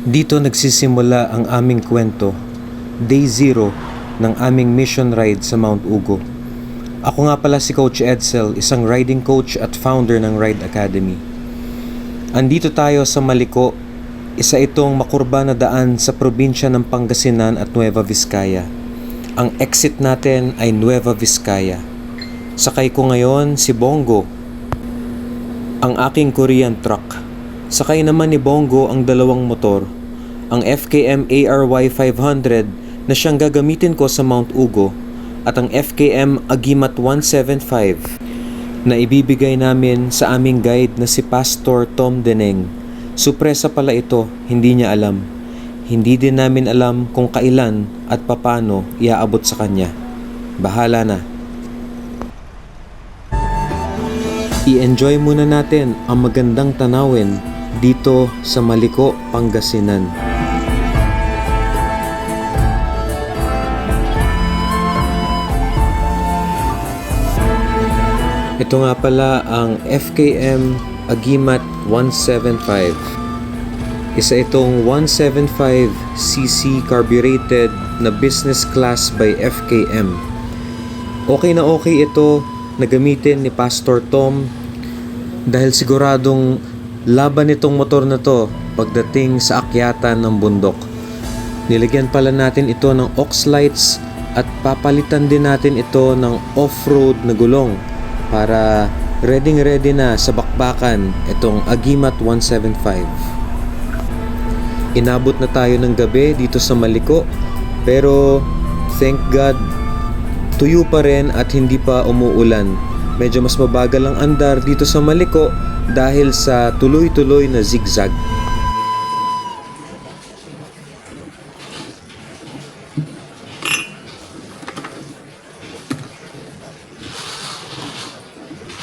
Dito nagsisimula ang aming kwento, Day 0 ng aming mission ride sa Mount Ugo. Ako nga pala si Coach Edsel, isang riding coach at founder ng Ride Academy. Andito tayo sa Maliko, isa itong makurba na daan sa probinsya ng Pangasinan at Nueva Vizcaya. Ang exit natin ay Nueva Vizcaya. Sakay ko ngayon si Bongo, ang aking Korean truck. Sakay naman ni Bongo ang dalawang motor, ang FKM ARY 500 na siyang gagamitin ko sa Mount Ugo at ang FKM Agimat 175 na ibibigay namin sa aming guide na si Pastor Tom Deneng. Supresa pala ito, hindi niya alam. Hindi din namin alam kung kailan at papano iaabot sa kanya. Bahala na. I-enjoy muna natin ang magandang tanawin dito sa Maliko, Pangasinan. Ito nga pala ang FKM Agimat 175. Isa itong 175cc carbureted na business class by FKM. Okay na okay ito na gamitin ni Pastor Tom dahil siguradong laban itong motor na to pagdating sa akyatan ng bundok. Nilagyan pala natin ito ng aux lights at papalitan din natin ito ng off-road na gulong para ready na sa bakbakan itong Agimat 175. Inabot na tayo ng gabi dito sa Maliko, pero thank God tuyo pa rin at hindi pa umuulan. Medyo mas mabagal ang andar dito sa Maliko dahil sa tuloy-tuloy na zigzag.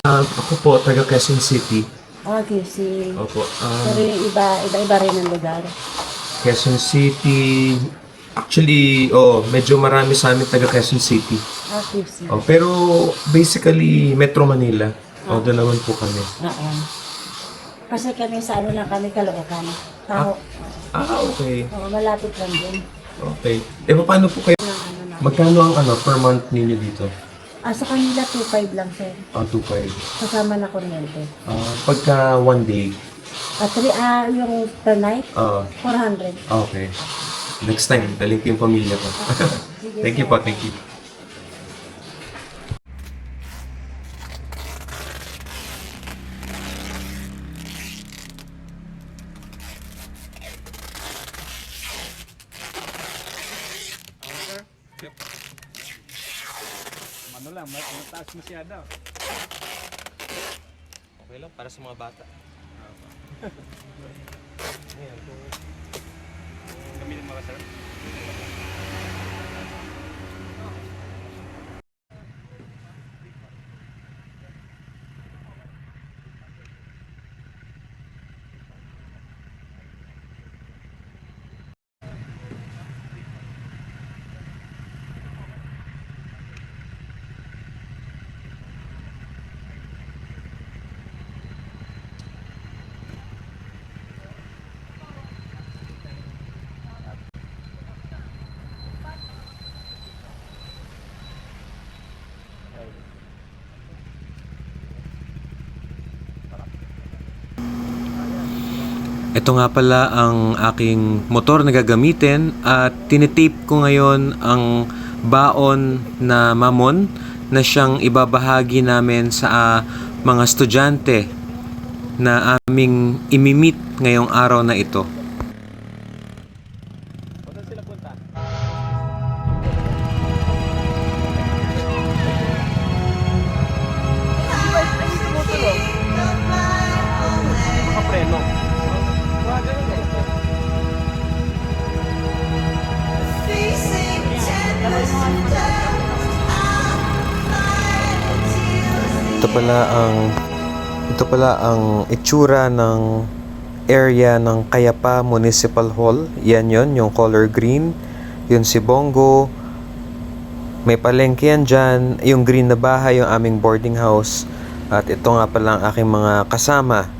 Ako po, taga Quezon City. Okay, si... Opo. Pero yung iba-iba rin ang lugar. Quezon City. Actually, medyo marami sa amin taga Quezon City. Okay, si... Pero basically, Metro Manila. Doon naman po kami. Oo. Kasi kami sa ano lang kami, Caloocan. Taho. Okay. Oo, malapit lang din. Okay. Paano po kayo? Magkano ang per month ninyo dito? Sa kanila 2.5 lang, sir. 2.5. Kasama na kuryente. Pagka one day? Yung per night, Oo. 400. Okay. Next time, daling ko yung pamilya ko. Thank you po, thank you. Ano lang, mataas masyado. Okay lang, para sa mga bata. Gamitin mo ka, sir? Ito nga pala ang aking motor na gagamitin at tinitape ko ngayon ang baon na mamon na siyang ibabahagi namin sa mga estudyante na aming imimit ngayong araw na ito. Saan sila punta? Makapreno. Ito pala ang itsura ng area ng Kayapa Municipal Hall. Yan yon, yung color green. Yun si Bongo. May palengke yan dyan. Yung green na bahay, yung aming boarding house. At ito nga pala ang aking mga kasama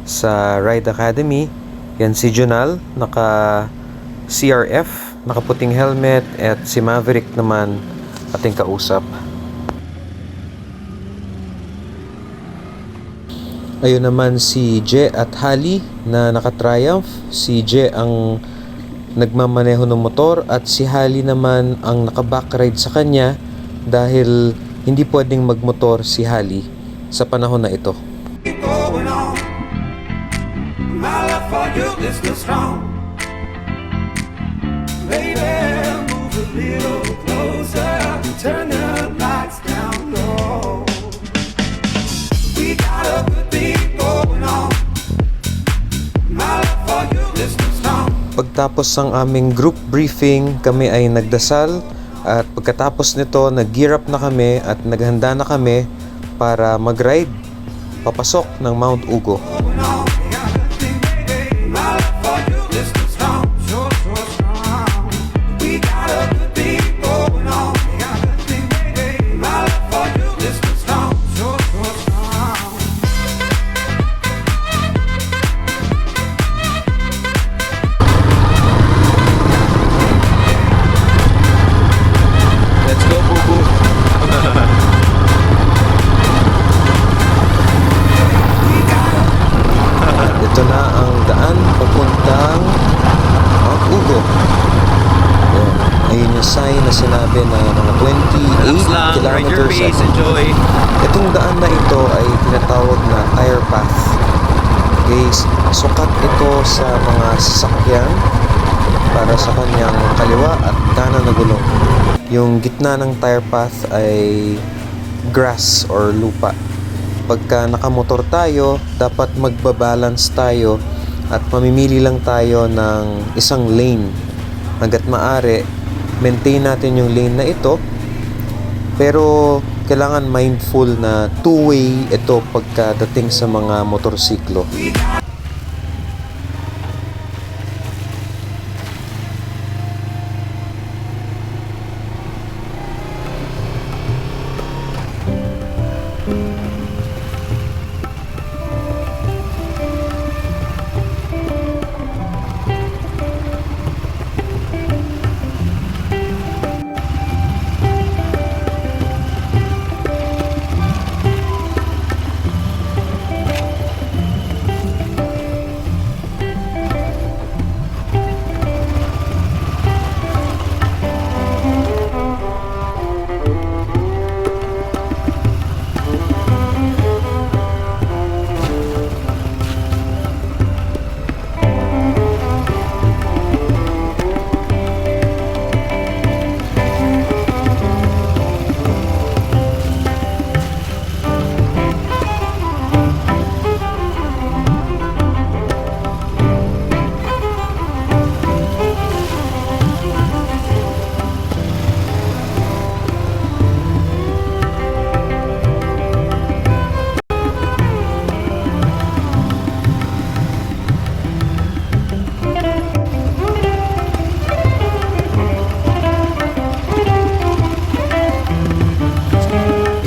sa Ride Academy. Yan si Junal, naka CRF, nakaputing helmet, at si Maverick naman ating kausap. Ayun naman si Je at Hali na naka-Triumph. Si Je ang nagmamaneho ng motor at si Hali naman ang naka-backride sa kanya dahil hindi pwedeng magmotor si Hali sa panahon na ito. Going on. My love for you is still strong. Baby, move a little closer. Turn the lights down low. We got a good thing going on. My love for you is still strong. Pagtapos ng aming group briefing, kami ay nagdasal at pagkatapos nito, nag-gear up na kami at naghanda na kami para mag-ride papasok ng Mount Ugo. Going on. We got a good thing, baby. My love for you is still strong. Sure, sure strong. We got a good thing going on. We got a good thing, baby. My love for you is still strong. Sure, sure strong. Let's go, Bubu! Ito na ang daan papuntang Mount Ugo. Ayan. Ayun yung sign na sinabi na mga 28 kilometers enjoy. Itong daan na ito ay tinatawag na tire path. Guys, sukat ito sa mga sasakyan para sa kanyang kaliwa at kanan na gulong. Yung gitna ng tire path ay grass or lupa. Pagka nakamotor tayo, dapat magbabalance tayo at mamimili lang tayo ng isang lane. Hanggat maaari, maintain natin yung lane na ito. Pero kailangan mindful na two-way ito pagkadating sa mga motorsiklo.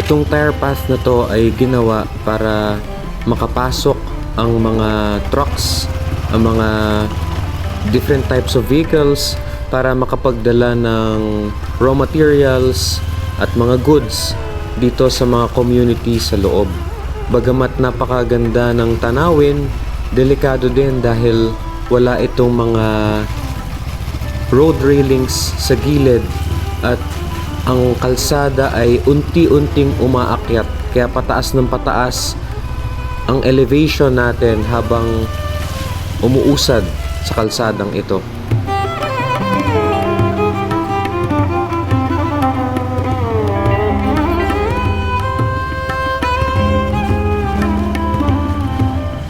Itong tire path na to ay ginawa para makapasok ang mga trucks, ang mga different types of vehicles para makapagdala ng raw materials at mga goods dito sa mga community sa loob. Bagamat napakaganda ng tanawin, delikado din dahil wala itong mga road railings sa gilid at ang kalsada ay unti-unting umaakyat, kaya pataas ng pataas ang elevation natin habang umuusad sa kalsadang ito.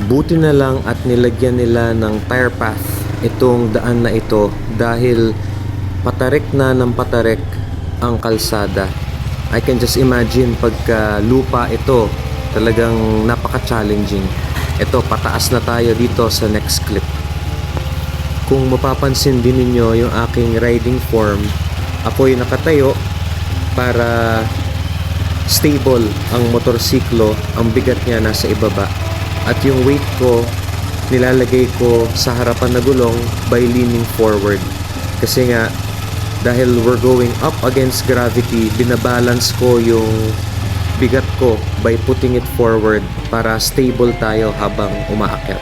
Buti na lang at nilagyan nila ng tire path itong daan na ito dahil patarik na ng patarik ang kalsada. I can just imagine pagka lupa ito, talagang napaka-challenging. Ito, pataas na tayo dito sa next clip. Kung mapapansin din ninyo yung aking riding form, ako'y nakatayo para stable ang motorsiklo, ang bigat niya nasa ibaba. At yung weight ko nilalagay ko sa harapan na gulong by leaning forward. Kasi nga, dahil we're going up against gravity, binabalance ko yung bigat ko by putting it forward para stable tayo habang umaakyat.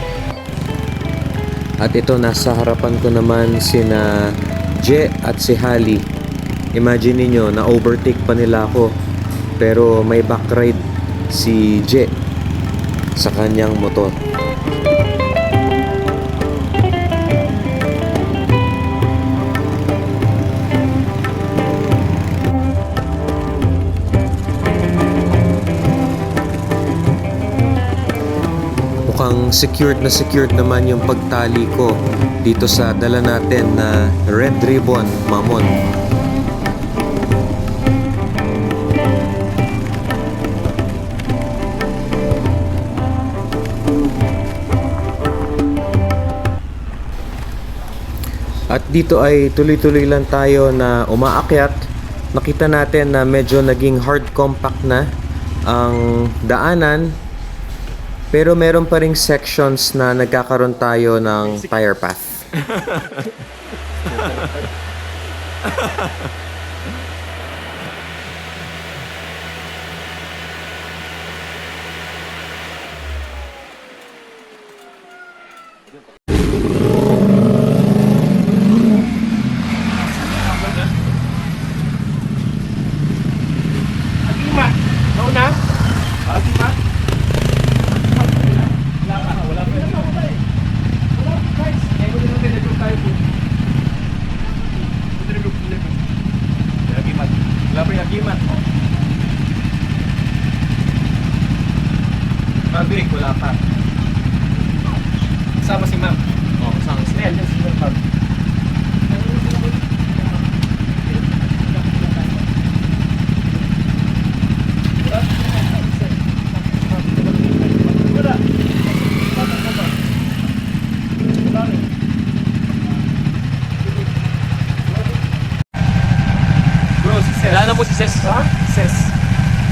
At ito, nasa harapan ko naman sina Je at si Hali. Imagine niyo na overtake pa nila ako, pero may backride si Je sa kanyang motor. Mukhang secured naman yung pagtali ko dito sa dala natin na red ribbon mamon. At dito ay tuloy-tuloy lang tayo na umaakyat. Nakita natin na medyo naging hard compact na ang daanan. Pero meron pa ring sections na nagkakaroon tayo ng tire path. Wala pa yung agimat. Pag-break, wala pa. Kasama si ma'am. Oo, kasama si ma'am. Bro, si Ses. Wala na po si Ses. Ha? Ses.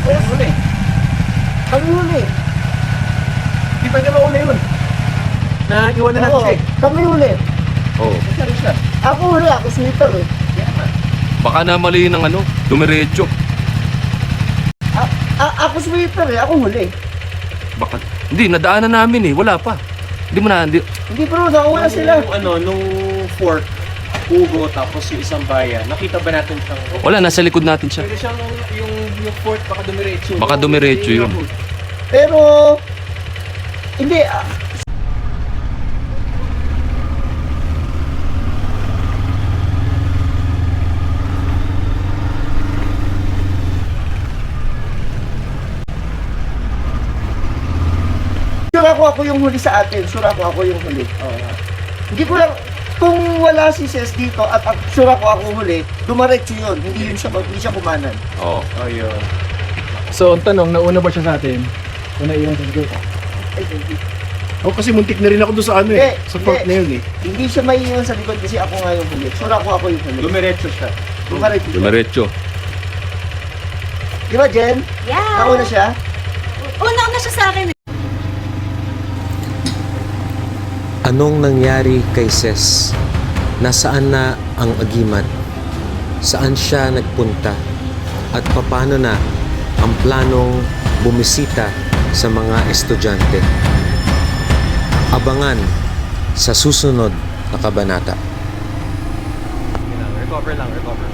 Ses. Huli. Kami huli. Di pa naman una yun. Naiwan na natin Oo, siya eh. kami huli. Oo. Kasi siya. Ako huli, ako sniper eh. Baka namali ng ano, dumiretso. Ako sniper eh, ako huli. Baka, hindi, nadaanan namin eh, wala pa. Hindi mo na, hindi. Hindi bro, nakuha sila. Nung fork, Ugo, tapos yung isang bayan, nakita ba natin siyang... Wala, nasa likod natin siya. Pwede siyang yung fort baka dumiretso. Baka dumiretso yun. Pero, hindi, sure ako yung huli sa atin. Sure ako yung huli. Hindi ko lang, kung wala si Ses dito at sure ako huli, dumaretso yun. Hindi siya kumanan. Oo. Ayun. So, ang tanong, nauna ba siya sa atin? O naiwan sa likod? Ay, hindi. Ako kasi muntik na rin ako doon sa ano Hindi, sa fort hindi. na yun eh. Hindi siya maiiwan sa likod kasi ako nga yung huli. Sure ako yung huli. Dumiretso siya. Dumaretso siya. Dumiretso. Di ba, Jen? Yeah. Nauna siya? Una siya sa akin. Anong nangyari kay Ses? Nasaan na ang agimat? Saan siya nagpunta? At paano na ang planong bumisita sa mga estudyante? Abangan sa susunod na kabanata. Recover lang, recover.